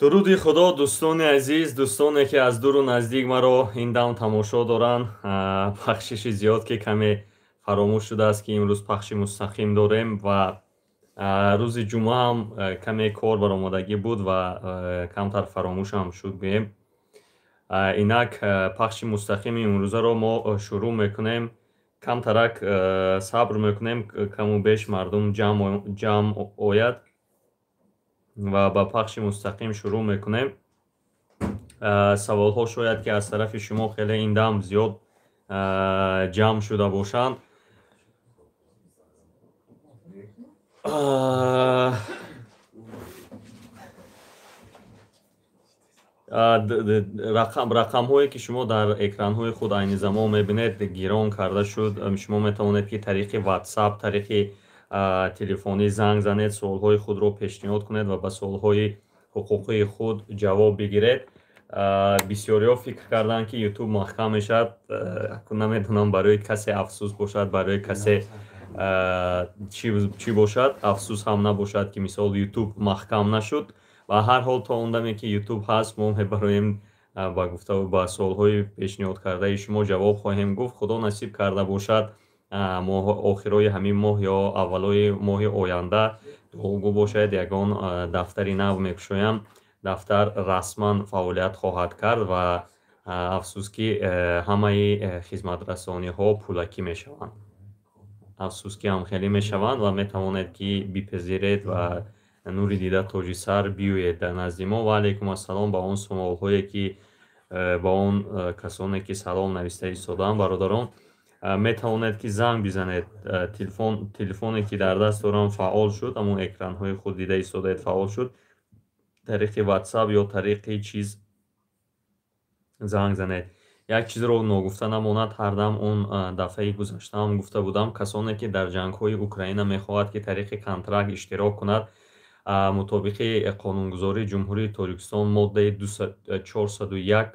дуруди худо, дӯстони азиз, дӯстоне ки аз дуру наздик маро ин дам тамошо доранд. Бахшиши зиёд ки каме фаромӯш шудааст ки имрӯз пахши мустақим дорем ва рӯзи ҷумъаам каме кор баромадагӣ буд ва камтар фаромӯшам шуд гӯем. Инак пахши мустақими имрӯзаро мо шурӯъ мекунем. Камтарак сабр мекунем каму беш мардум ҷамъ ояд ва ба пахши мустақим шурӯъ мекунем. Саволҳо шояд ки аз тарафи шумо хеле ин дам зиёд ҷамъ шуда бошанд. рақамҳое ки шумо дар экранҳои худ айни замон мебинед гирон карда шуд. Шумо метавонед ки тариқи WhatsApp, тариқи телефонӣ занг занед, суолҳои худро пешниҳод кунед ва ба суолҳои ҳуқуқии худ ҷавоб бигиред. бисёриҳо фикр карданд ки YouTube маҳкам мешавад. Намедонам барои касе афсӯс бошад, барои касе чӣ бошад. Афсӯс ҳам набошад ки мисол YouTube маҳкам нашуд. ва ҳар ҳол то он даме ки YouTube ҳаст, мо мебароем ба суолҳои пешниҳод кардаи шумо ҷавоб хоҳем гуфт. худо насиб карда бошад охирои ҳамин моҳ ё аввалои моҳи оянда дуогӯ бошад, ягон дафтари нав мекушоям. дафтар расман фаъолият хоҳад кард ва афсӯс ки ҳамаи хизматрасониҳо пулакӣ мешаванд. афсӯс ки ҳамхелӣ мешаванд ва метавонед ки бипазиред ва нури дида тоҷи сар биёед дар назди мо. Ва алайкум ассалом ба он сомолҳое ки ба он касоне ки салом нависта истодаам. бародарон, метавонед ки занг бизанед. телефоне ки дар даст дорам фаъол шуд, ҳамон экранҳои худ дида истодаед фаъол шуд. тариқи WhatsApp ё тариқи чиз занг занед. як чизро ногуфта намонад. ҳардам он дафъаи гузаштаам гуфта будам, касоне ки дар ҷангҳои Украина мехоҳад ки тариқи контракт иштирок кунад, мутобиқи қонунгузории ҷумҳурии Тоҷикистон моддаи 401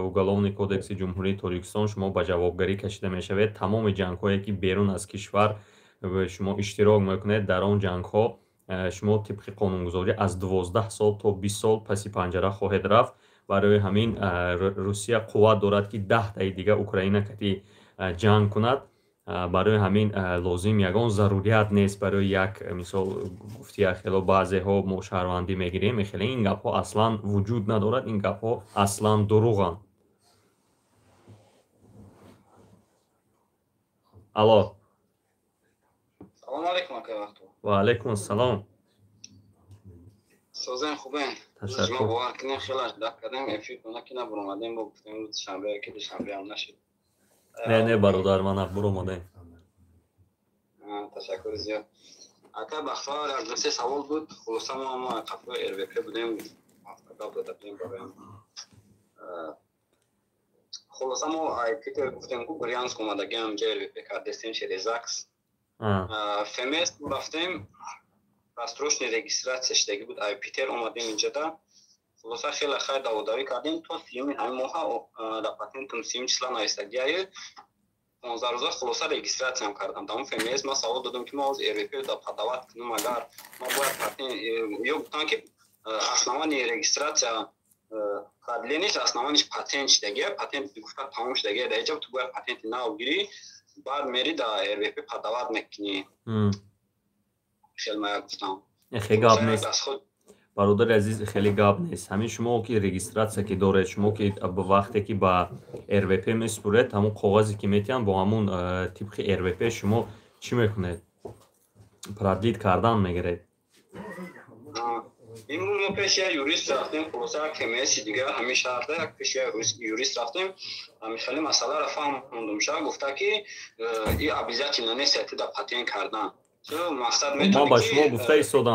уголовни кодекси ҷумҳурии Тоҷикистон шумо ба ҷавобгарӣ кашида мешавед. тамоми ҷангҳое ки берун аз кишвар шумо иштирок мекунед, дар он ҷангҳо шумо тибқи қонунгузорӣ аз 12 сол то 20 сол паси панҷара хоҳед рафт. барои ҳамин Русия қувват дорад ки 10 таи дига Украина кати ҷанг кунад. барои ҳамин лозим ягон зарурият нест барои як мисол гуфти яхело баъзеҳо мо шаҳрвандӣ мегирем. мехеле ин гапҳо аслан вуҷуд надорад. ин гапҳо аслан дурӯғанд. алло. салому алайкум ака. ва алайкум ассалом. созем хубен. ташаккур. мо бовар кунем хелаш дак кардем эфир кунем ки набуромадем бо гуфтем рӯзи шанбе ки душанбе ҳам нашид. не бародар ман буромадем. ташаккур зиёд. ака бахтовар аз дусе савол буд. хулоса мо қафои РВП будем. гап дода будем бароям. хулоса мо Питер гуфтем ку Брянск омадаги ҳамҷа РВП кардестем через ЗАГС. ФМС рафтем. Растрочная регистрация штеги буд. Питер омадем инҷада. хулоса хеле хай даводавӣ кардем то 30 ҳамин моҳа да патентум 30 числа навистагиаю 15 рӯза хулоса регистратсиям кардам. дар он ФМС ман савол додам ки мо аз РВП да подават кунем агар мо бояд патент ё гуфтанд ки основани регистрация кардлениш основаниш патент штеги. патент гуфта тамом штеги. дар инҷа ту бояд патенти нав гирӣ баъд мери да РВП подават мекунӣ. хеле мая гуфтам. хеле гап нест. бародари азиз, хеле гап нест. ҳамин шумо ки регистратсия ки доред, шумо ки вақте ки ба РВП меспуред, ҳамон коғазе ки метиҳанд бо ҳамон тибқи РВП шумо чӣ мекунед? продлит кардан мегиред. имрӯз мо пеши як юрист рафтем. хулоса як ФМСи дигар ҳамин шаҳрда як пеши як юрист рафтем. ҳамихали масъаларо фаҳмондум. шаҳр гуфта ки и обязательно нест да патент кардан.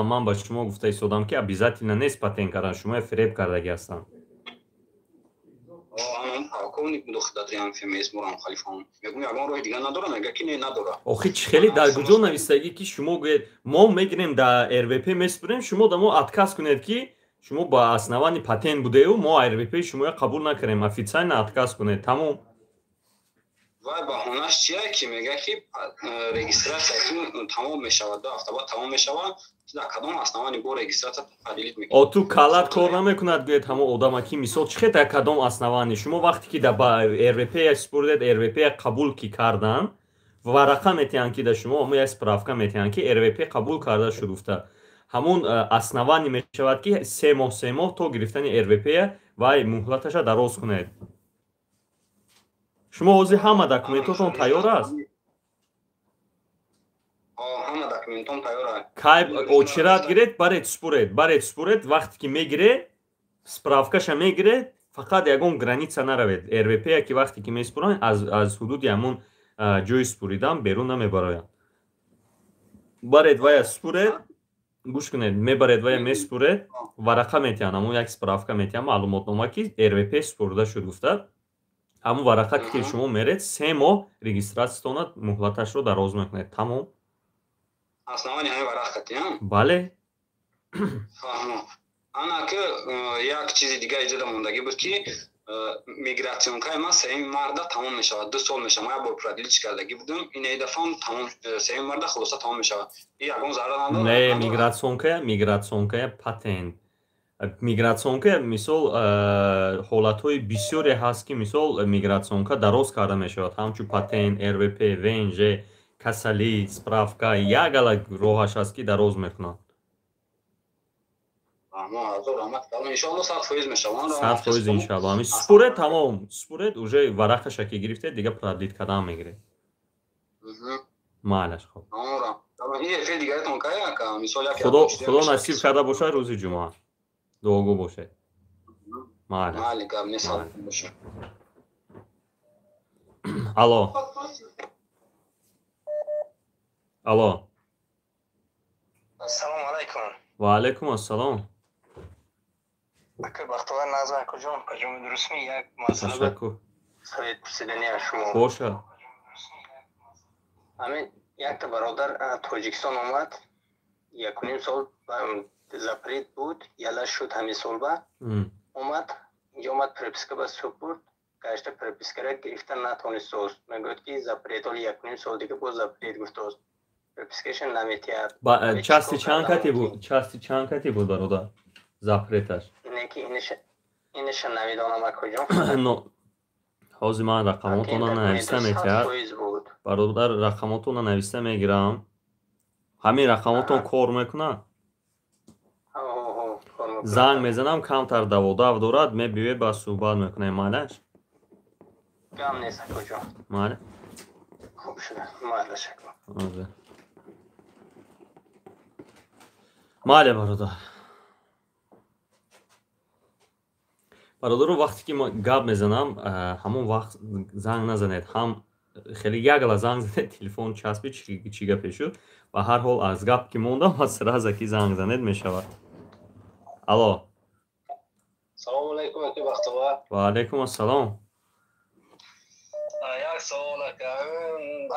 ман ба шумо гуфта истодам ки обязательно нест патент кардан. шумо фиреб кардаги ҳастанд. охи чӣ хеле дар куҷо навистагӣ ки шумо гӯед мо мегирем дар РВП меспурем, шумо да мо отказ кунед ки шумо ба основани патент будею мо РВП шумоя қабул накардем. официально отказ кунед. тамом. вай баҳонаш чия ки мега ки регистратсияатун тамом мешавад, 2 ҳафта баъд тамом мешавад, дар кадом аснавани бо регистратсия таҳлил мекунад. О ту калат кор намекунад гӯед ҳамо одама ки мисол чӣ дар кадом аснавани шумо вақте ки дар РВП спурдед РВП қабул ки кардан варақа метиҳанд ки дар шумо ҳамо як справка метиҳанд ки РВП қабул карда шудуфта ҳамун аснавани мешавад ки 3 моҳ то гирифтани РВП вай муҳлаташа дароз кунед. шумо ҳозир ҳама документотон тайёр аст? ҳама документом тайёр аст. Кай очират гиред баред спуред вақте ки мегиред справкаша мегиред фақат ягон граница наравед. РВП ки вақте ки меспуранд аз ҳудуди ҳамун ҷои спуридан берун намебароянд. баред вая спуред гӯш кунед мебаред вая меспуред варақа метиҳанд ҳамун як справка метиҳанд маълумотнома ки РВП спурда шуд гуфта ҳамун варақа ки шумо меред 3 моҳ регистратсиятона муҳлаташро дароз мекунед. Тамом. Аснавани ҳамин варақа ки бале ана ки як чизи дигари ҷода мондагӣ буд ки мигратсионкаи ман 3 марда тамом мешавад. 2 сол мешавад. ман бо продилич кардагӣ будам. Ин дафъан тамом 3 марда хулоса тамом мешавад. Ягон зарар надорад. Не мигратсионкая патент. Мигратсионка мисол ҳолатҳои бисёре ҳаст ки мисол мигратсионка дароз карда мешавад. ҳамчун патент, РВП, ВНЖ, касалӣ, справка як алак роҳаш аст ки дароз мекунад. 100% иншалло. Ҳамин спуред тамом. Спуред уже варақаша ки гирифтед дига продлит кардан мегиред. Малаш хоб. Худо насиб карда бошад рӯзи ҷумъа. дуогӯ бошед. Алло. Алло. Ассалому алайкум. Ва алайкум ассалом. Ака бахтовар назм куҷом дурустми як масъала савед пурсидани аз шумо. Бошад. Ҳамин якта бародар Тоҷикистон омад 1.5 сол запрет буд яла шуд ҳамин солба омад инҷо омад преписка ба супурд гашта препискара гирифта натонист ост мегӯяд ки запрет оли 1.5 сол дига боз запрет гуфтааст препискашон наметиҳад. Части чанд кати буд бародар запреташ? инеша намедонам акоҷон. ҳозир ман рақамотона нависта метиҳад бародар рақамотона нависта мегирам. ҳамин рақамотон кор мекунад? занг мезанам камтар даводав дорад мебиёед ба суҳбат мекунем малаш? гам нест акоҷон. Мале? хуб шуда майла шакр. мале бародар. бародаро вақте ки гап мезанам ҳамон вақт занг назанед. ҳам хеле ягла занг занед телефон часпид чӣ гапе шуд. ба ҳар ҳол аз гап ки мондам сраза ки занг занед мешавад. алло. салому алайкум ака бахтовар. ва алайкум ассалом. як савол ака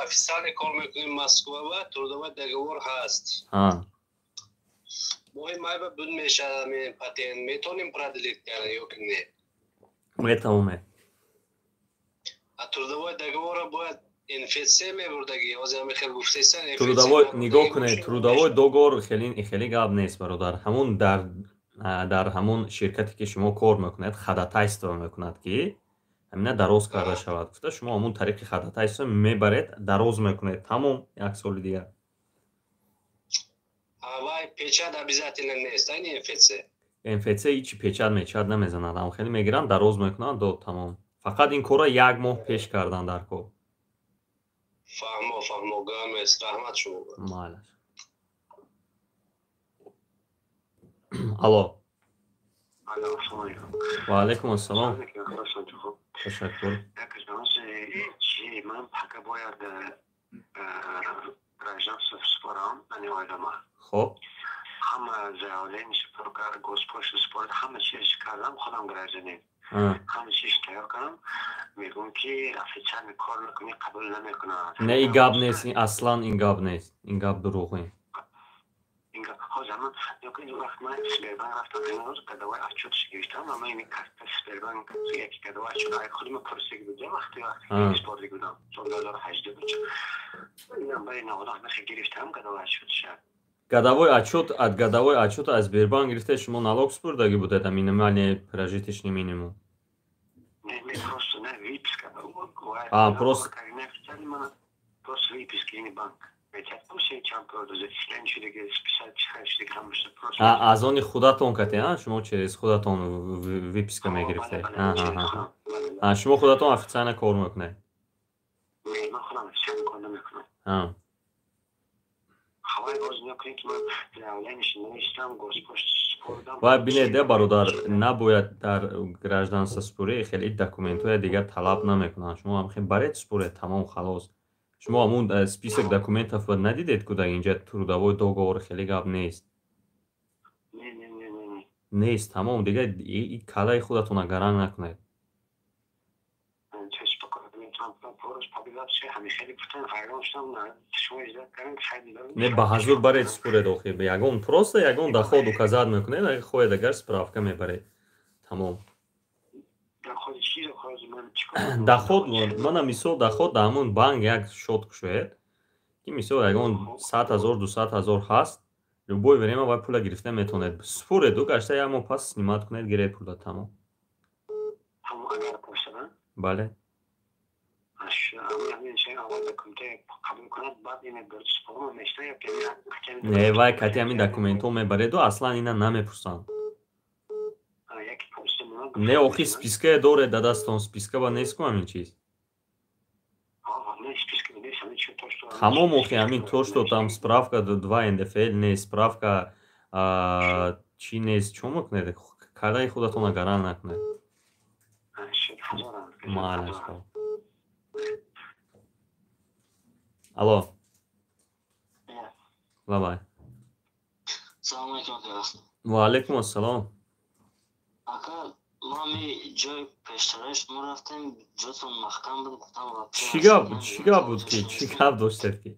официале кор мекунем Москва ва трудовой договор ҳаст. моҳи майба буд мешавад патент метонем продлит карда ё ки не? метавонем. а трудовой договор бояд инфексия мебурдаги ҳозир ҳами хел гуфтесан трудовой нигоҳ кунед трудовой договор хеле гап нест бародар. ҳамун дар ҳамун ширкате ки шумо кор мекунед хадатайство мекунад ки ҳамина дароз карда шавад гуфта шумо ҳамун тариқи хадатайство мебаред дароз мекунед тамом 1 соли дигар. вай печат обязательно нест ин инфексия ҳичи печат мечат намезанад ам хеле мегиранд дароз мекунанд до тамом. фақат ин корро 1 моҳ пеш кардан дар кор. фаҳмо гамест раҳмат шумо. малаш. алло. ва алайкум ассалом. ташаккур. من پکه باید گراجانسو سپارم انی آیدما خب همه زیاده میشه پروگر گوسپوش سپارد همه چیز کردم خودم گراجانیم همه چیز تیار کنم میگم که افیچر کار میکنی قبول نمیکنه. نه این گاب نیست اصلا این گاب نیست این گاب دروغه. ها زمان یکی وقت من سپربان رفتم اینوز کدوای اچوت شگیشتم اما این کارت سپربان یکی کدوای اچوت های خودم پرسیگ بودم وقتی اسپورتی بودم سال 2018 بود. اینم برای نهادان نخی گرفتم کدوای اچوت شد. Годовой отчет от Сбербанк грифте шумо налог спурдаги будед минимальный прожиточный минимум. Не, просто не выписка. Просто выписки, не банк. аз они худатон кате, шумо через худатон выписка мегирифте. Шумо худатон официально кор мекунед? Не, ман худам официально кор намекунам. ва бинеде бародар набояд дар граждансаспурӣ хеле документҳои дигар талаб намекунанд. Шумо ҳам хеле баред спуред, тамом халос. Шумо ҳамун список документов надидед ку дар инҷа трудовой договор хеле гап нест. Нест, тамом дигар калаи худатона гаранг накунед. Не ба ҳазур баред спуред охир ягон просто ягон доход указат мекунед, агар хоҳед агар справка мебаред. Тамом. Доход мана мисол доход дар ҳамун банк як шот кушоед ки мисол ягон 100,000 200,000 ҳаст, любое время вай пула гирифта метавонед спуреду гашта як моҳ пас снимат кунед гиред пула. Тамом. Бале. Не, вай кати ҳамин документҳо мебареду аслан ина намепурсанд. Не, охи спискае доред да дастон, списка ба нест ку ҳамин чиз. Тамом охи ҳамин то, што там справка 2 НДФЛ нест, справка чӣ нест, чӣ мекунед? Калаи худатона гаранг накунед. Маънаш хоб. Алло. Лабай. Салом алейкум. Ва алейкум ассалом. Ака, мо ми ҷои пештара шумо рафтем, ҷотон маҳкам буд, гуфтам чӣ гап буд ки? Чӣ гап доштед ки?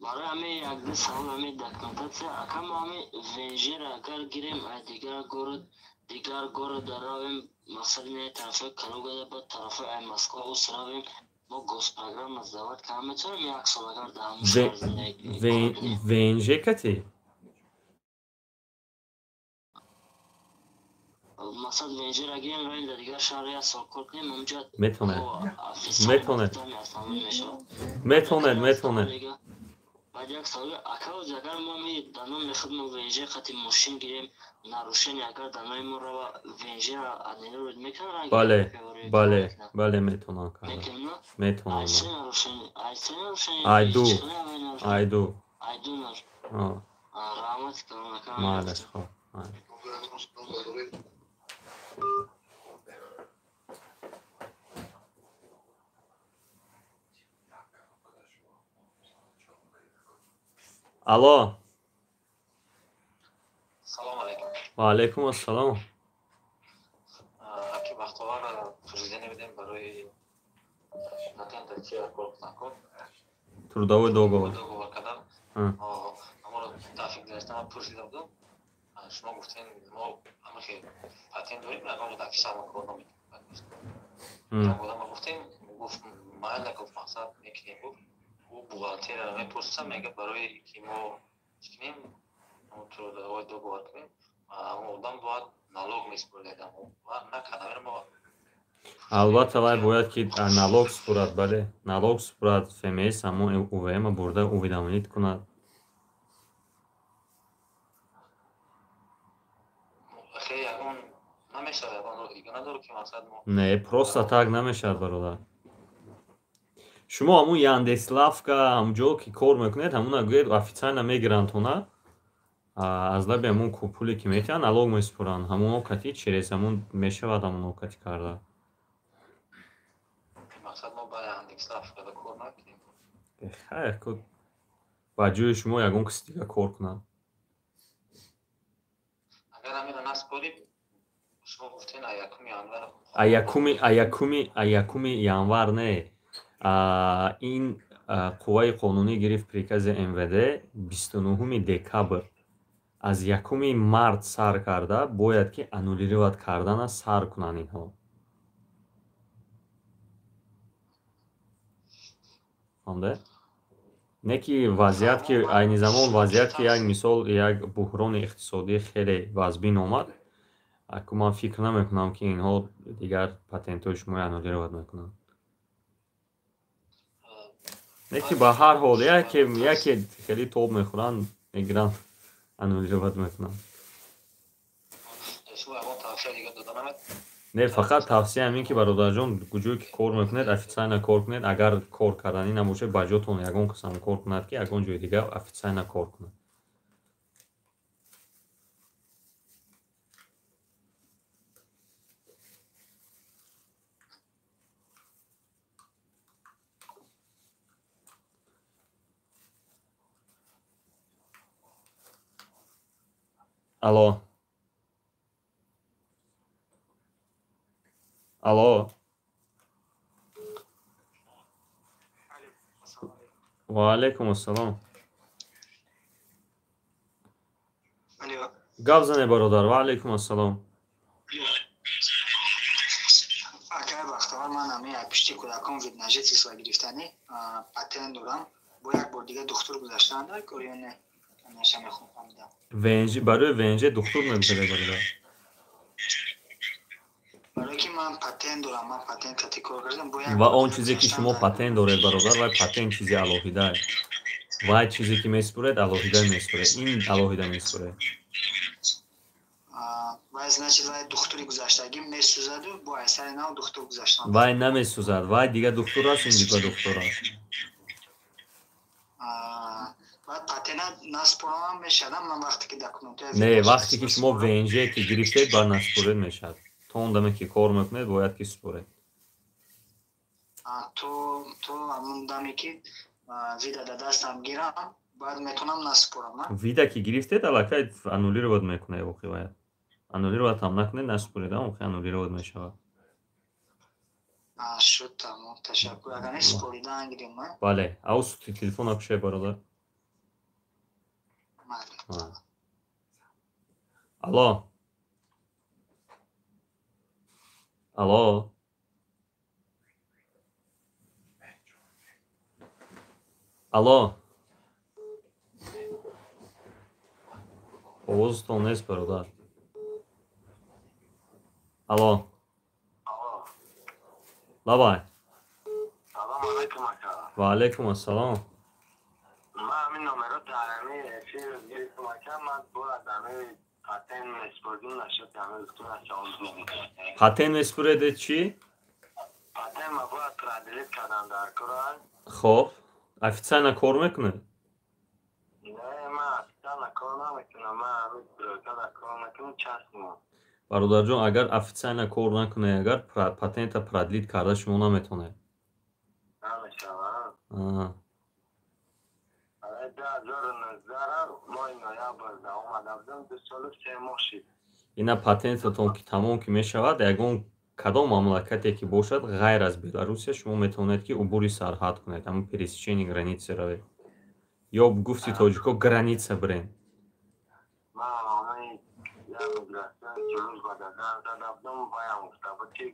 барои ҳамин як савол ҳамин документация, ака мо ҳамин венжер агар гирем дигар город равем, масалан не тарафи Калугада ба тарафи Москва ус равем, мо госпрограмма дават кам метавонем як сол агар дар ҳамун шаҳр зиндагӣ кунем. ВНЖ кати? масалан венжер агирем равем дар дигар шаҳр як сол кор кунем, онҷа метавонед. بعد یک سال اکاوز اگر ما می دانم میخواد ما وینجر خطی ماشین گیریم نروشن اگر دانای ما رو وینجر ادینه رو میکنن بله میتونن کار میتونن I do رحمت کنم معلش خوب Алло. Салом алейкум. Ва алейкум ассалом. Аки вақтовар пурсидани будем барои натендачия коркунакон. Трудовой договор. Договор кадан. Аморо тафиқ гирифтам пурсида будам. Шумо гуфтен мо ҳамахи патент дорем, ягон дар кишвар мо кор намекунем. Будам гуфтем, гуфт майла гуфт мақсад мекунем гуфт. бухгалтера мепурсам мега барои ки мо чикнем трудовой договор кунем, одам бояд налог меспурад, накардам мо. Албатта вай бояд ки налог спурад, бале, налог спурад, ФМС ҳамо УВМ бурда уведомонид кунад. ягон намешавад, ягон дига надорад ки мақсад мо. Не, просто так намешавад бародар. шумо ҳамун Яндекс.Лавка ҳамҷо ки кор мекунед, ҳамуна гӯед официально мегиранд тона аз лаби ҳамун пуле ки метиҳанд налог месупуранд, ҳамуно кати через ҳамун мешавад ҳамуно кати карда. мақсад мо ба Яндекс.Лавка кор накунем. хайр ба ҷои шумо ягон киси дига кор кунад. агар ҳаминро наспорим, шумо гуфтен якуми январ не. ин қувваи қонунӣ гирифт прикази МВД 29 декабр. аз 1 март сар карда бояд ки аннулировать кардана сар кунанд инҳо. фаҳмде? не ки вазъият ки айни замон вазъият ки як мисол як буҳрони иқтисодӣ хеле вазбин омад, аку ман фикр намекунам ки инҳо дигар патентҳои шуморо аннулировать мекунанд. не ки ба ҳар ҳол яке хеле тоб мехӯранд мегиранд аннулировать мекунанд. не фақат тавсия ҳамин ки бародарҷон куҷое ки кор мекунед официально кор кунед, агар кор карданӣ набошад ба ҷотон ягон қисам кор кунад ки ягон ҷои дигар официально кор кунад. алло алло ва алайкум ассалом. гап зане бародар. ва алайкум ассалом. акай бахтовар, ман ҳамин як пишти кӯдакон виднажит сисла гирифтанӣ патент дорам. бо як бор дига духтур гузаштаам дар кор ё не? Наша мехоҳам фаҳмидам. ВНЖ барои ВНЖ духтур намешавад бародар. барои ки ман патент дорам, ман патентати кор кардам. бо як ва он чизе ки шумо патент доред бародар, вай патент чизи алоҳида аст. вай чизе ки месупуред алоҳида месупуред. ин алоҳида месупуред. вай значит вай духтури гузаштагӣ месӯзаду бо айсари нав духтур гузаштан. вай намесӯзад. вай дига духтур аст, ин дига духтур аст. баъд патента наспорам мешадам ман вақте ки документоя не, вақте ки шумо ВНЖ ки гирифтед бар наспоред мешад. то он даме ки кор мекунед бояд ки супоред. то ҳамон даме ки вида да дастам гирам баъд метавонам наспорам. вида ки гирифтед аллакай аннулировать мекунед воқеан. аннулировать ҳам накунед наспоред воқеан аннулировать мешавад. шуд тамом, ташаккур. агар не споридан гирем ма. бале, авз телефона кушай бародар. алло алло алло овозтон нест бародар. алло лабай. салом алайкум ака. ва алайкум ассалом. ман ҳамин номеро дар ҳамин эфир гирифтам ака. ман бор аз ҳамин патент месупурдим нашуд ҳамин духтур аз ҷавоб намекунад. патент месупуреде чӣ? патент ма бояд продлит кардам дар кора. хоб официально кор мекунед? не, ман официально кор намекунам. ман ҳамин брокада кор мекунам часно. бародарҷон, агар официально кор накунед, агар патента продлит карда шумо наметавонед. намешавад. 2019 моҳи ноябрда омада будам, 2 солу 3 моҳ шид. ина патентатон ки тамом ки мешавад, ягон кадом мамлакате ки бошад ғайр аз Беларусия шумо метавонед ки убури сарҳад кунед, ҳамон пересечени граница равед. ё гуфти тоҷико граница бирен. ман ҳамин як миграсион ҷурӯз ба дазан зада будам, ваям гуфта буд ки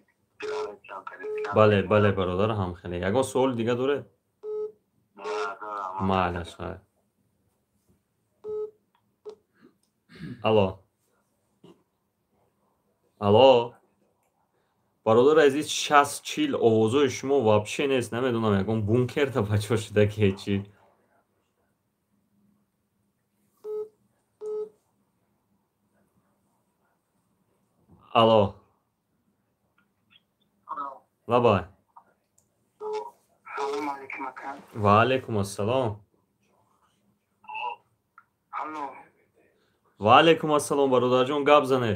границам пересечам. бале бале бародар ҳамхеле. ягон суоли дига доред? надорам. майли шай. алло алло бародар азиз, 60-40 овозои шумо вообще нест. намедонам ягон бункерда бачо шуда ки ҳечи. алло лабай. салом алейкум ака. ва алайкум ассалом. алло ва алайкум ассалом бародарҷон, гап зане.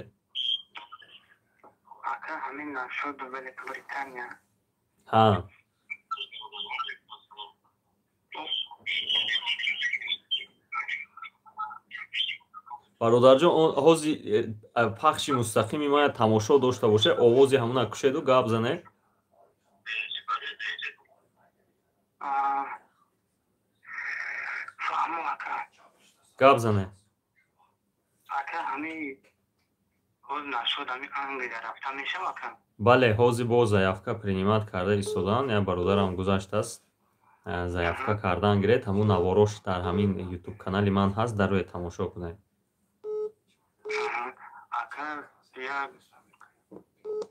ака ҳамин нашуд великобритания. ҳа бародарҷон, ҳозир пахши мустақими мая тамошо дошта боша, овози ҳамона кушеду гап зане. фаҳмо ака. гап зане. ака ҳамин ҳоз нашуд ҳамин англия рафта мешава ака. бале, ҳозир бо заявка принимат карда истодан, я бародарам гузаштааст. заявка кардан гиред, ҳамун наворош дар ҳамин YouTube канали ман ҳаст, дар рӯе тамошо кунед. Ака як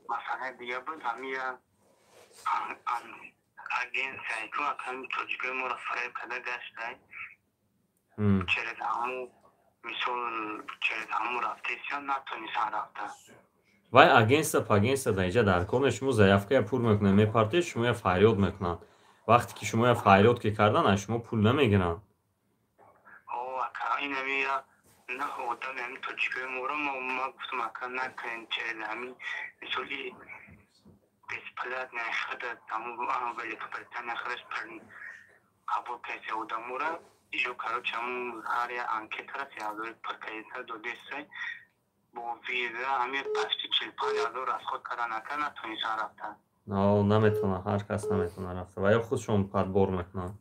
масъала дига буд, ҳамин агентсияи ку акан тоҷикои моро фареб карда гаштай. Через ҳамун мисол через ҳамун рафтеся натонисан рафта. Вай агентства даиҷа дар кор шумо заявкая пур мекунед, мепартед, шумо я фарёд мекунанд. Вақте ки шумо я фарёд ки кардан, аз шумо пул намегиранд. Ака инами на одам ҳамин тоҷикои моро ма гуфтам ака накунед через ҳамин мисоли бесплат нахада таму великобритания хадаш қабул кайса одамора ижо короче ҳамун ҳар я анкетара 3000 паркайта додесай бо виза ҳамин пашти 45,000 расход карда нака натонисан рафта. Наметона, ҳар кас наметона рафта. Ва ё худшон падбор мекунанд.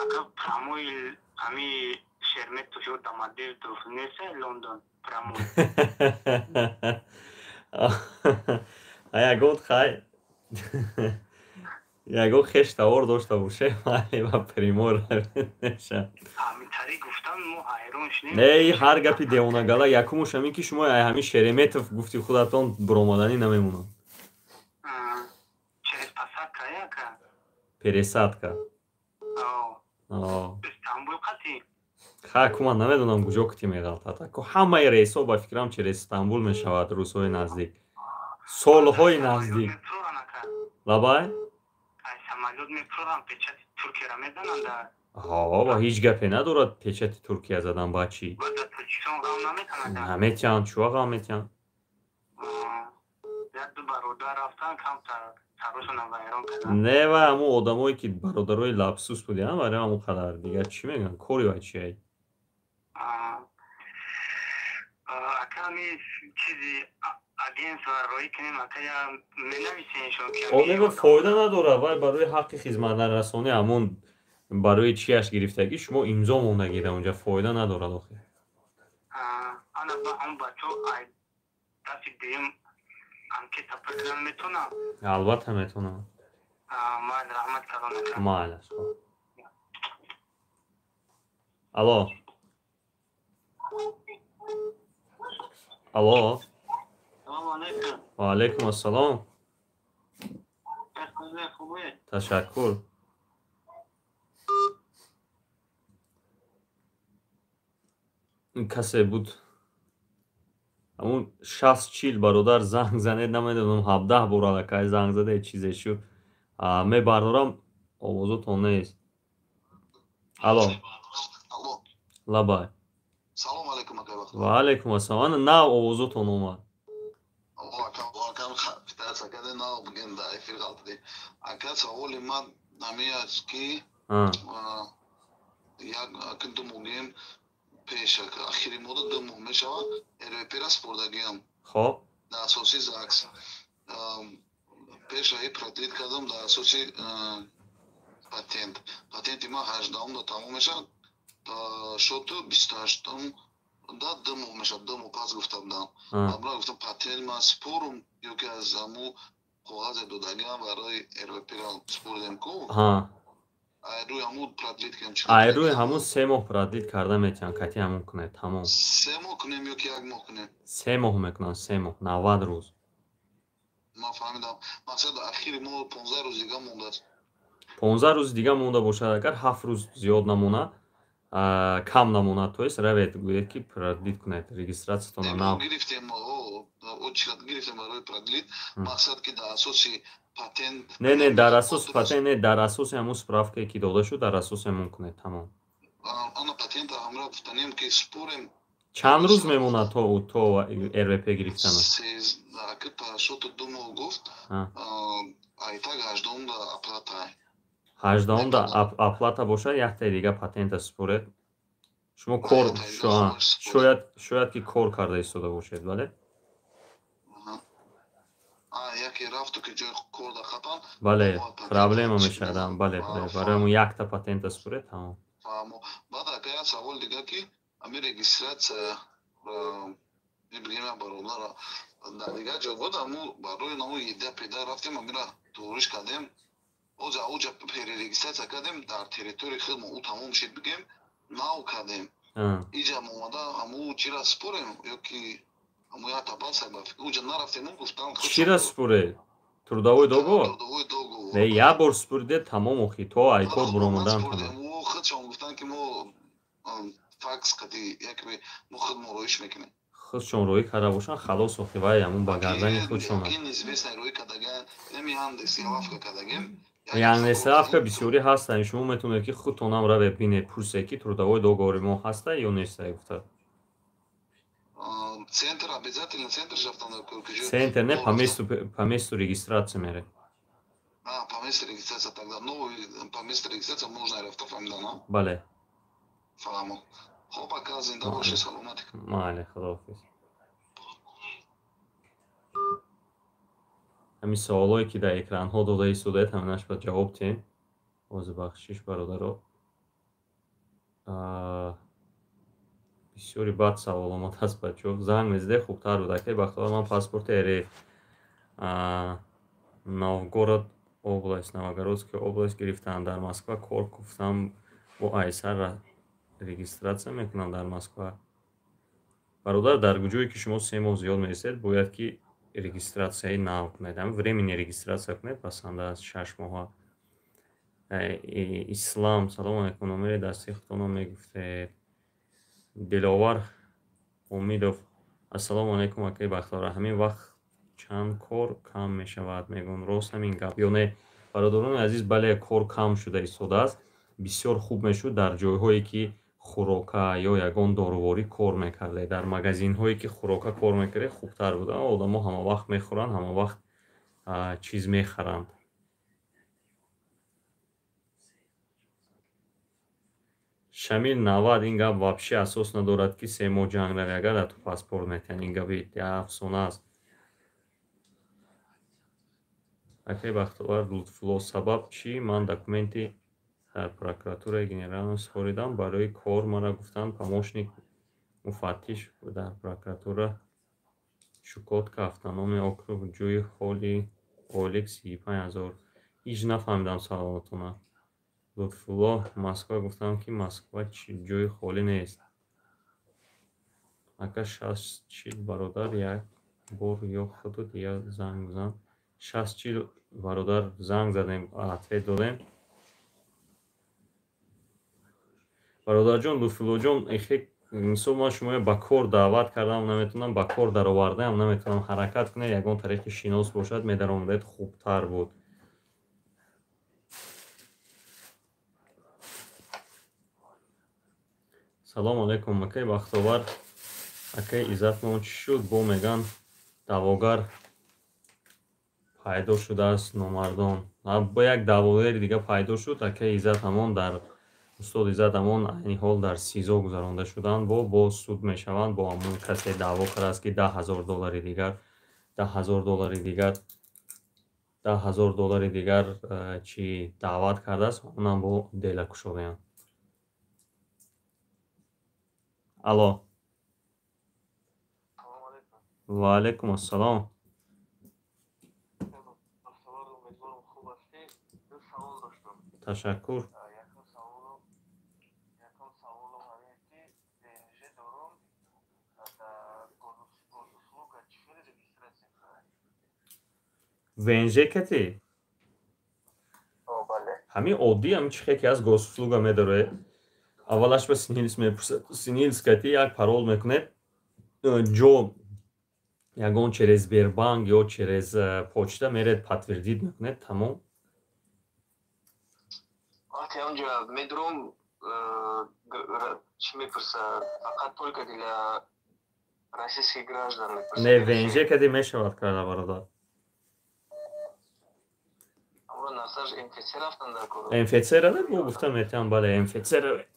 Ака прамои ҳамин шерметов ё дамадевдов неса Лондон прамой. Ягон хай ягон хештавор дошта боше ва примор неша. Ҳаминтари гуфтам мо ҳайрон шудем. Не, ҳар гапи девонагала якумуш ҳамин ки шумо ҳамин Шереметов гуфти худатон буромаданӣ намемонад. Через посадка яка? Пересадка. Истанбул қати? Хак ман намедонам куҷо ки меғалтад. Ҳамаи рейсҳо ба фикрам через Истанбул мешавад рӯзҳои наздик. Солҳои наздик. Лабай? Ай самолёт мефурам печати Туркияро медонанда? Ба ҳеҷ гапе надорад печати Туркия задан ба чӣ? Ба дар Тоҷикистон ғам наметонада? Наметиҳанд, чуа ғам метиҳанд? Як-ду бародар рафтан камтар сарушона вайрон кардан. Не ва ҳамун одамое ки бародарои лабсус будиан барои ҳамун қадар дигар чӣ мегӯянд? Кори вай чӣ ай? Ака ҳамин чизи агентства роӣ кунем, ака я менависеншон ки Онева фоида надорад, вай барои ҳаққи хизматрасонӣ ҳамун барои чияш гирифтагӣ шумо имзо мондагида онҷа фоида надорад охир. Ана ба ҳамун бачаҳо ай дасти дуюм анкета пуркардан метонам? Албатта метонам. Майли раҳмат кардам ака. Майли. Алло. Алло. Салому алейкум. Ва алейкум ассалом. Хубе? Ташаккур. Касе буд ҳамун 60-40 бародар занг занед, намедонам 17 бор аллакай занг задед чизе шуд. Мебардорам, овозотон нест. Алло. Лабай. Салому алейкум ака. Ва алейкум ассалом. Ана на овозотон омад. Ака саволи ман ҳамин аст ки як ду моҳгем пеш ахири мода 2 моҳ мешавад РВП-ра спордагиам. Хоб. Дар асоси ЗАГС. Пешаи продлит кардам дар асоси патент. Патенти ман 18-да тамом мешавад. Шоту 28-дам да 2 моҳ мешавад. 2 моҳ пас гуфта будам. Абра гуфтам патент ман спорум ёки аз ҳамун коғазе додагиам барои РВП-ра спордем ку. Айрӯи ҳамун продлит кунем. Айрӯи ҳамун 3 моҳ продлит карда метиҳанд, кати ҳамун кунед, тамом. 3 моҳ кунем ёки 1 моҳ кунем? 3 моҳ мекунанд, 3 моҳ, 90 рӯз. Ман фаҳмидам. Мақсад ахири моҳ 15 рӯз дига мондааст. 15 рӯзи дига монда бошад, агар 7 рӯз зиёд намонад, кам намонад, то есть равед гӯед ки продлит кунед регистратсиятона нав. Гирифтем очиқат гирифтем барои продлит. Мақсад ки дар асоси патент. Не, дар асоси патент не, дар асоси ҳамун справкае ки дода шуд, дар асоси ҳамун кунед, тамом. Ана патента ҳамроҳ гуфтанем ки спорем. Чанд рӯз мемонад то РВП гирифтана? Ака шоту 2 моҳ гуфт. Айтак 18-да аплатай. 18-да аплата бошад, якта дига патента според. Шумо кор шояд ки кор карда истода бошед, бале? Яке рафту ки ҷои кор да хатан. Бале, проблема мешавад, бале, барои ҳамун якта патента според, тамом. Баъд ака як савол дига ки ҳамин регистратсия мебигем як бародар дар дигар ҷо буд, ҳамун барои ҳамун ида педа рафтем ҳаминро туриш кардем. اوجا перерегистрация кардем дар территории худ мо тамом шид бигем нав кардем иҷа мода ҳаму чира спорем ёки ҳаму я табаса уҷа нарафтем гуфтам чира споре трудовой договор не я бор спурде тамом охи то айкор буромадан худшон гуфтан ки мо факс кади якби мо худ мороиш мекунем худшон роӣ карда бошанд халос охи вай ҳамун ба гардани худшон ин известна роӣ кардаган неми ҳандеси лафка кардагем яъне сафка бисёрӣ ҳастанд шумо метавонед ки худтонам равед бинед пурсе ки трудовой договори мо ҳаста ё неста гуфта центр обязательно центр рафтан центр не по месту регистрации мере по месту регистрации тогда новый по месту регистрации можно рафта фамилия но бале фаҳмо хоб ака зинда боши саломат мале худоҳафиз ҳамин саволое ки дар экранҳо дода истодаед ҳаминаш ба ҷавоб тем озбахшиш бародаро бисёри бад савол омад ҳаст бачаҳо занг мезиде хубтар буд акай бахтовар ман паспорти РФ Новгород область Новогородская область гирифтам дар Москва кор гуфтам бо айсар регистратсия мекунам дар Москва бародар дар ҷое ки шумо 3 моҳ зиёд мерасед бояд ки регистратсияи нав кунед времени регистратсия кунед басанда аз 6 моҳа ислам салом алейкум номери дасти худтонро мегуфтед диловар умидов ассалому алейкум акай бахтовар ҳамин вақт чанд кор кам мешавад мегӯн рост ҳамин гап ё не бародарони азиз бале кор кам шуда истодааст бисёр хуб мешуд дар ҷойҳое ки хӯрока ё ягон доруворӣ кор мекардед дар магазинҳое ки хӯрока кор мекардед хубтар буд одамо ҳама вақт мехӯранд ҳама вақт чиз мехаранд шамил 90 ин гап вообще асос надорад ки 3 моҳ ҷанг рави агар дар ту паспорт метаҳанд ин габи афсона аст акай бахтовар лутфулло сабаб чӣ ман документи дар прокуратураи генералной супоридам барои кор мара гуфтанд помощник муфаттиш дар прокуратура чукотка автономия округ ҷӯи ҳоли олик 35000 ҳеҷ нафаҳмидам саволотона лутфулло Москва гуфтам ки Москва ҷӯи холӣ нест ака 60 бародар як бор ё худуд ё занг бизан 60 бародар занг задем ответ додем бародарҷон лутфуллоҷон мисол ман шумо ба кор даъват кардам наметавонам ба кор даровардам наметавонам ҳаракат кунед ягон тариқи шинос бошад медаромадед хубтар буд салом алейкум акай бахтовар акай иззатмон чӣ шуд бо меган даъвогар пайдо шудааст номардон бо як даъвогари дига пайдо шуд акай иззат ҳамон дар устод иззат ҳамон айни ҳол дар сизо гузаронда шуданд бо суд мешаванд бо ҳамон касе даъво кардааст ки $10,000 дигар $10,000 дигар чӣ даъват кардааст онам бо дела кушодаанд алло ва алейкум ассалом ташаккур венже кати ҳамин оддӣ ҳамин чихе ки аз госуслуга медароед аввалаш ба синилс мепурсад синилс кати як парол мекунед ҷо ягон через Сбербанк ё через почта меред подтвердид мекунед тамом вақте онҷа медурам чӣ мепурсад фақат только для российских граждан мепурсад не венже кати мешавад карда бародар МФЦ равед бо гуфта метавам бале МФЦ равед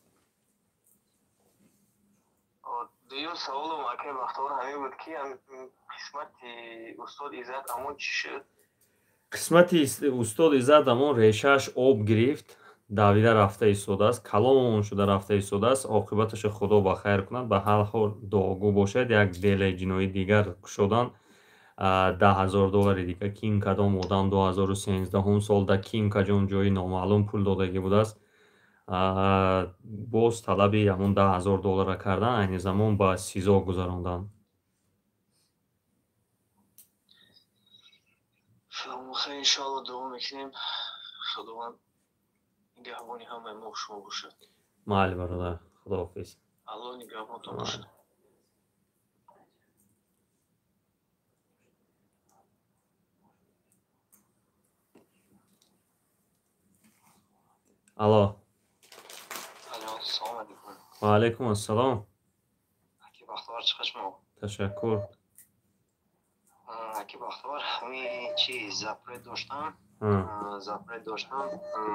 дуюм саволам акай бахтовар ҳамин буд ки қисмати устод иззат амон чӣ шуд қисмати устод иззат амон решааш об гирифт давида рафта истодааст каломон шуда рафта истодааст оқибаташа худо ба хайр кунад ба ҳар ҳол дуогӯ бошед як делаи ҷинои дигар кушоданд $10,000 دیگه کین کدام آدم 2013 سال در کین کجان جای نامعلوم پول دادگی بوده است باز طلبی همون $10,000 کردن این زمان با سیزا گذراندن. خیلی انشاءالله دعا میکنیم خداوند نگهبانی همه ما شما باشد. مالی برادر خداحافظ. الله نگهبانتون باشد. الو. سلام علیکم. و علیکم السلام. اکی بختیار چه خشمه؟ تشکر. اکی بختیار همین چی زپرت داشتم.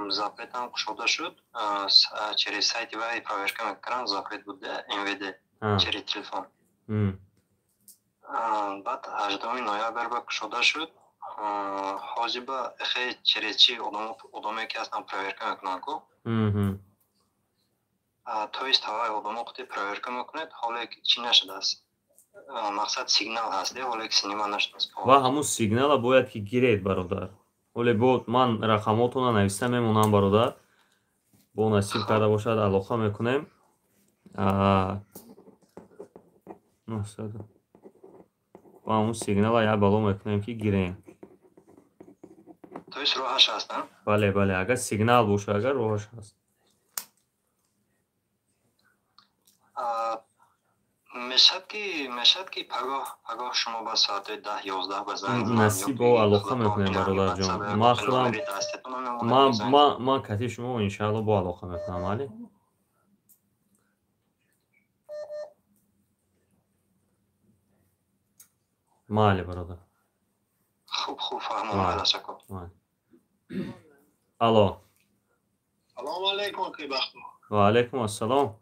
زپرت هم کشوده شد. چری سایتی وای پروژه میکردن زپرت بوده MVD چری تلفن. بعد 18 نوامبر با کشوده شد. حاجی با خیلی چری چی آدمی که اصلا پروژه میکنن کو. تویست هوای آدم وقتی پروژه میکنید حالا چی نشده است مقصد سیگنال هست حالا که سینما نشده است و همون سیگنال باید که گیرید برادر ولی بود من رقماتون نوشته میمونم برادر با نصیب کرده باشد علاقه میکنیم و همون سیگنال یا بالا میکنیم که گیریم تویست روحش هست نه؟ بله بله اگر سیگنال باشه اگر روحش هست میشد که پگاه شما با ساعت 10-11 بزنید نصیب و علاقه میکنیم برادر جان ما خودم من کتی شما انشاءالله با علاقه میکنم ولی مالی برادر خوب فهمم تشکر الو سلام علیکم کی بختو و علیکم السلام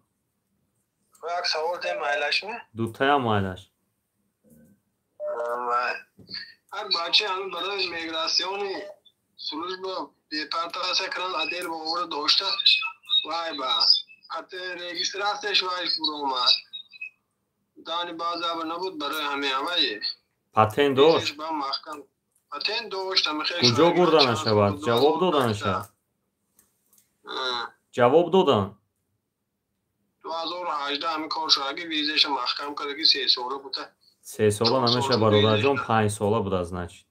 یک سوال ده مایلاشمه دوتایا مایلاش هر بچه الان برای میگراسیونی سروش با دیپارتمنت کردن ادیر با اون داشته وای با حتی رجیستراسیش وای پروما دانی بازار نبود برای همه همه پاتنت داشت با محکم پاتنت داشتم خیلی کجا بردن شود جواب دادن شد جواب دادن 2018 همین کار شد اگه ویزش محکم کرده که 3 ساله بوده 3 ساله نمیشه برادر جان 5 ساله بود از نچ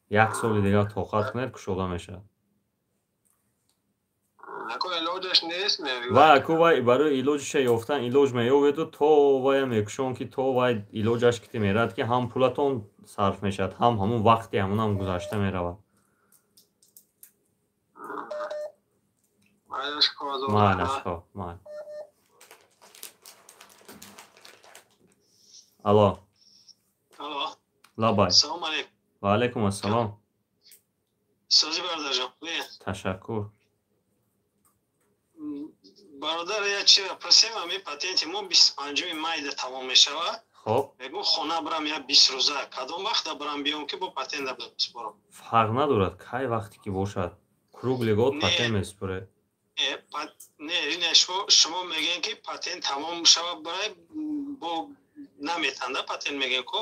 1 سال دیگه طاقت کنید کشوده میشه اكو علاجش نیست و اكو وای برای علاجش یافتن علاج میوید تو وای میکشون که تو وای علاجش کتی میرد که هم پولتون صرف میشد هم همون وقتی همون گذشته میرود مال الو لابای سلام علیکم و علیکم السلام سازی برادر جان تشکر برادر یا چی پرسیم همین پاتنت ما 25 مای تمام میشه خب بگو خونه برم یا 20 روزه کدام وقت برم بیام که با پاتنت بسپارم فرق ندارد کی وقتی که باشد کروگلی گود پاتنت میسپره نه شما میگین که پاتنت تمام شوه برای با نمیتنده پاتنت میگین کو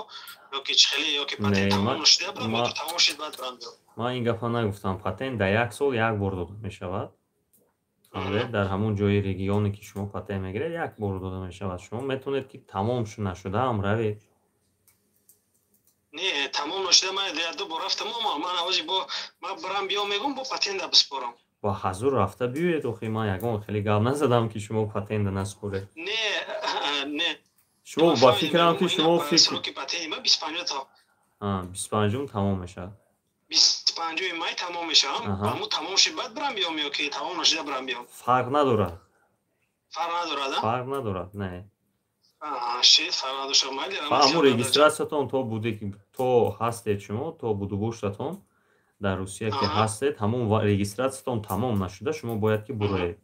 یا که خیلی یا که پاتنت تمام نشده برام یا که تمام شد بعد برام ما این گپا نگفتم پاتنت در 1 سال 1 بار داده میشود در همون جای رگیونی که شما پاتنت میگیرید 1 بار داده میشود شما میتونید که تمام نشده هم روید نه تمام نشده من دیگه 2 بار رفتم من اوجی با من برام بیام میگم با پاتنت بسپارم با حضور رفته بیاید و من یگان خیلی گپ نزدم که شما پاتنت نسپرید نه شما با فکرم که شما فکر که پاتنت ما 25 تا 25 تمام میشه 25 مای تمام میشه همون تمام شد بعد برام بیام یا که تمام نشده برام بیام فرق نداره فرق نداره نه شید فرق نداره همون رجیستراسیتون تو بوده که تو هستید شما تو بودو بوشتتون در روسیه که هستید همون رجیستراسیتون تمام نشده شما باید که بروید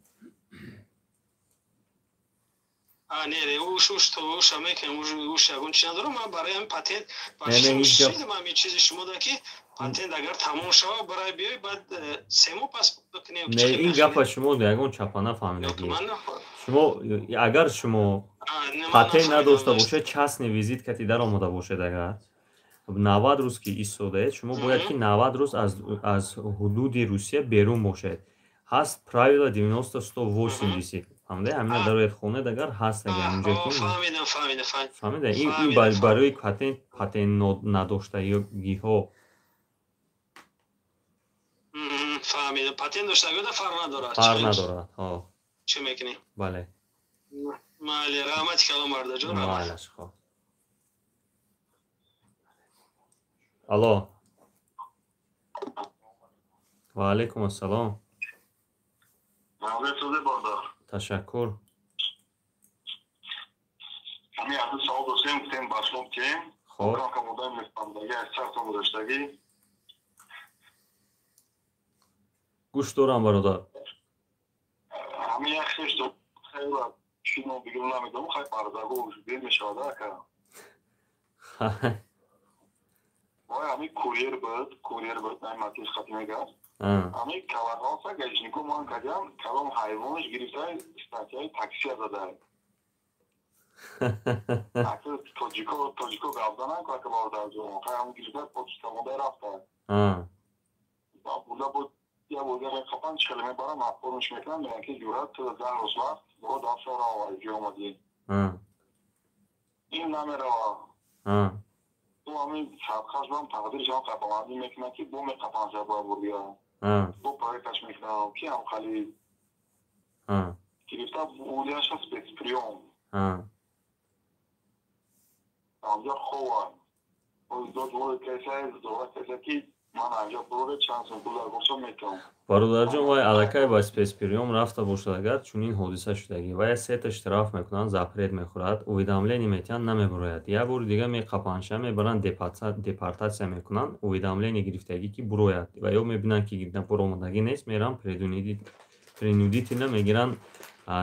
نه اوش تو شما که اوش اون چی ندارم من برای هم پاتنت باشه من یه چیزی شما دا که پاتنت اگر تمام شوه برای بیای بعد سمو پاس بکنی نه این گپ شما دیگه چپانه فهمیدید شما اگر شما پاتنت نداشته باشه چسن ویزیت کتی در آماده باشه اگر 90 рӯз ки истодаед, шумо бояд ки 90 рӯз аз ҳудуди Русия берун бошед. Ҳаст правила 90-180. фаҳмида? Ҳамина дарояд хонед агар ҳаст агар онҷо ки фаҳмида? Ин барои патент надоштагиҳо. фаҳмидам. Патент доштагиҳо фарқ надорад. Фарқ надорад. ҳо. Чӣ мекунӣ? Бале. Майли, раҳмати калом мардаҷон. Майлаш хоб. Алло. Ва алайкум ассалом. Ташаккур. Хоб. гӯш дорам бародар. Ами курьер буд, найматиш хатмегар. Ами каварҳоса гажнику ман кадам, калом ҳайвонш гирифтай статьяи такси задай. Аксу тоҷико гавданан ка бардар ҷон, ҳам гирифтай покистамода рафта. Буда буд я буда мехапан чхел мебарам, апонуш мекунам, мегӯям ки ҷурат 10 рӯз вақт бо дафтара оварҷи омадӣ. Ин намерава. تو همین سرخش بام تقدیرش هم قپامندی میکنه که بو میقپان شد با بورگیا بو پایتش میکنم که هم خالی گرفته بودیش هست بسپریوم همجا خواه دو کسی که من همجا بروده چند سن بودار گفتم میکنم бародарҷон вай аллакай ба спецприём рафта бошад агар чунин ҳодиса шудагӣ вай 3 штраф мекунанд, запрет мехӯрад, уведомление метиҳанд, намебурояд. Як бори дига меқапанша, мебаранд, депортатсия мекунанд, уведомление гирифтагӣ ки бурояд ва ё мебинанд ки буромадагӣ нест, меран принудительно мегиранд,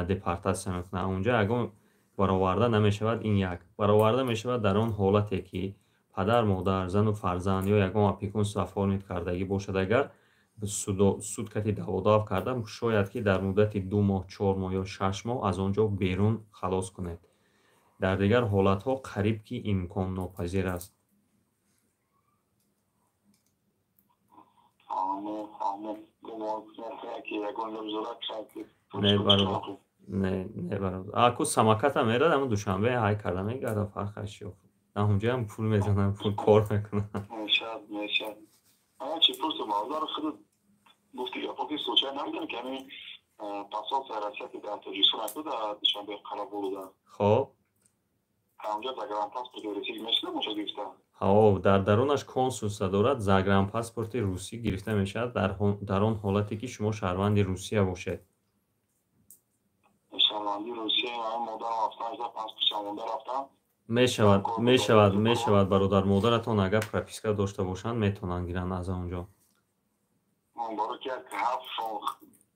депортатсия мекунанд. онҷа ягон бароварда намешавад. ин як бароварда мешавад дар он ҳолате ки падар модар, зану фарзанд ё ягон опекун саформид кардагӣ бошад, агар суд кати даводав карда, шояд ки дар муддати 2 моҳ, 4 моҳ ё 6 моҳ аз он ҷо берун халос кунед. дар дигар ҳолатҳо қариб ки имконнопазир аст. не бародар. Аку самаката мерад, ама душанбе ҳай карда мегардад, фарқаш ёфт. Ҳамҷо ҳам пул мезанам, пул кор мекунам. мешад. ама чӣ пурсу мавзуъро худ гуфти гапоки случай намедонӣ ки ҳамин посолствои Россия ки дар Тоҷикистон акуда душанбе қарор бурда. хоб. ҳамҷо загранпаспорти русӣ мешуда боша гирифта. ҳо, дар дарунаш консулса дорад, загранпаспорти русӣ гирифта мешавад дар он ҳолате ки шумо шаҳрванди Русия бошед. шаҳрванди Русия ҳамин модарам рафтан, паспортшам монда рафтан. мешавад бародар, модаратон агар прописка дошта бошанд метавонанд гиранд аз онҷо. барои ки як 7 сол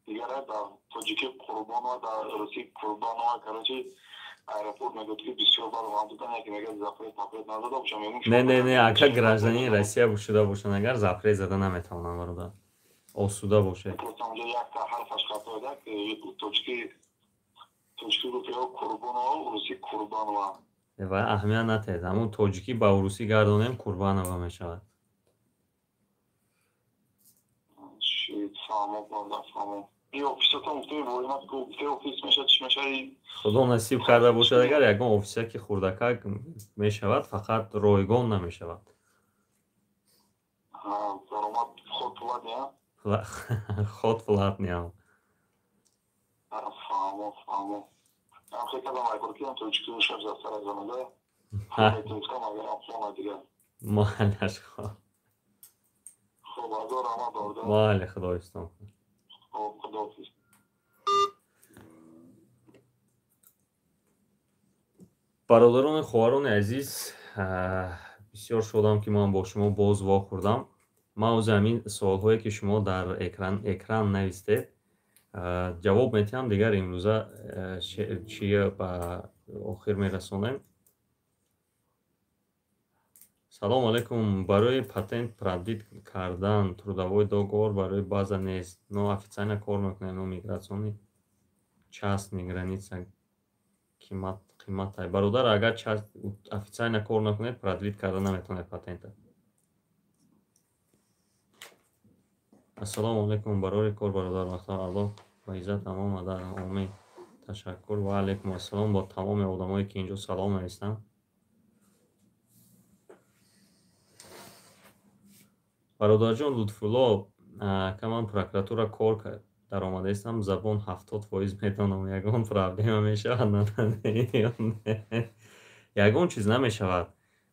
дигар дар тоҷикӣ қурбон ва дар русӣ қурбон ва карочи аэропорт мегӯяд ки бисёр бар ҳам будан, яке мегӯяд запрет назада бошам. не агар гражданини Россия шуда бошанд, агар запрет зада наметавонанд бародар. осуда бошед. онҷо як та ҳарфаш хатоида ки тоҷикӣ гуфтё қурбон ва русӣ қурбон ва ва аҳамият натаҳед, ҳамун тоҷикӣ ба урусӣ гардонем Курбанова мешавад. худо насиб карда бошад, агар ягон офисия ки хурдакак мешавад, фақат ройгон намешавад. ход платния. малаш хоб. мале худоистон. бародарони хоҳарони азиз, бисёр шодам ки ман бо шумо боз вохӯрдам. ман оз ҳамин суолҳое ки шумо дар экран навистед ҷавоб метиҳам. дигар имрӯза чӣ ба охир мерасонем. салом алейкум. барои патент продит кардан трудовой договор барои база нест, но официально кор мекунем, но миграционный частный граница кимат қимат ай бародар, агар официально кор накунед, продлит карда наметавонед патента. ассалому алайкум барори кор бародар, вақтар алло ва иззат тамом адар омин ташаккур ва алайкум ассалом бо тамоми одамое ки инҷо салом мевистанд. бародарҷон Лутфулло, ка ман прокуратура кор даромадаистам, забон 70% метавонам, ягон проблема мешавад. Ягон чиз намешавад.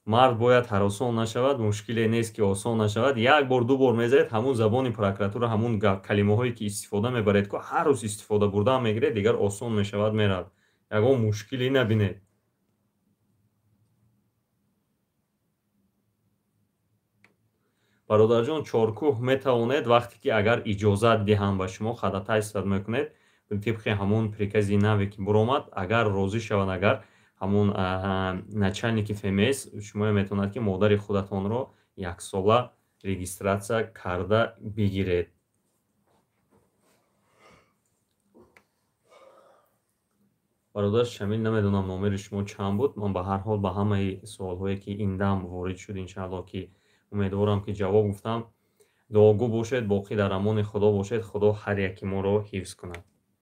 Мард бояд ҳаросон нашавад, мушкиле нест ки осон нашавад. Як бор ду бор мезаед, ҳамун забони прокуратура, ҳамун калимаҳое ки истифода мебаред, ки ҳар рӯз истифода бурда мегиред, дигар осон мешавад, меравад. Ягон мушкиле набинед. бародарҷон, чоркӯҳ метавонед вақте ки агар иҷозат диҳанд ба шумо, хадатай истифода мекунед, тибқи ҳамун прикази наве ки буромад, агар розӣ шавад, агар ҳамун начальники ФМС шумо метавонад ки модари худатонро яксола регистратсия карда бигиред. бародар Шамил, намедонам номери шумо чанд буд. Ман ба ҳар ҳол ба ҳамаи суолҳое ки ин дам ворид шуд, иншаалло ки умедворам ки ҷавоб гуфтам. дуогӯ бошед, боқӣ дар амони Худо бошед. Худо ҳар яки моро ҳифз кунад.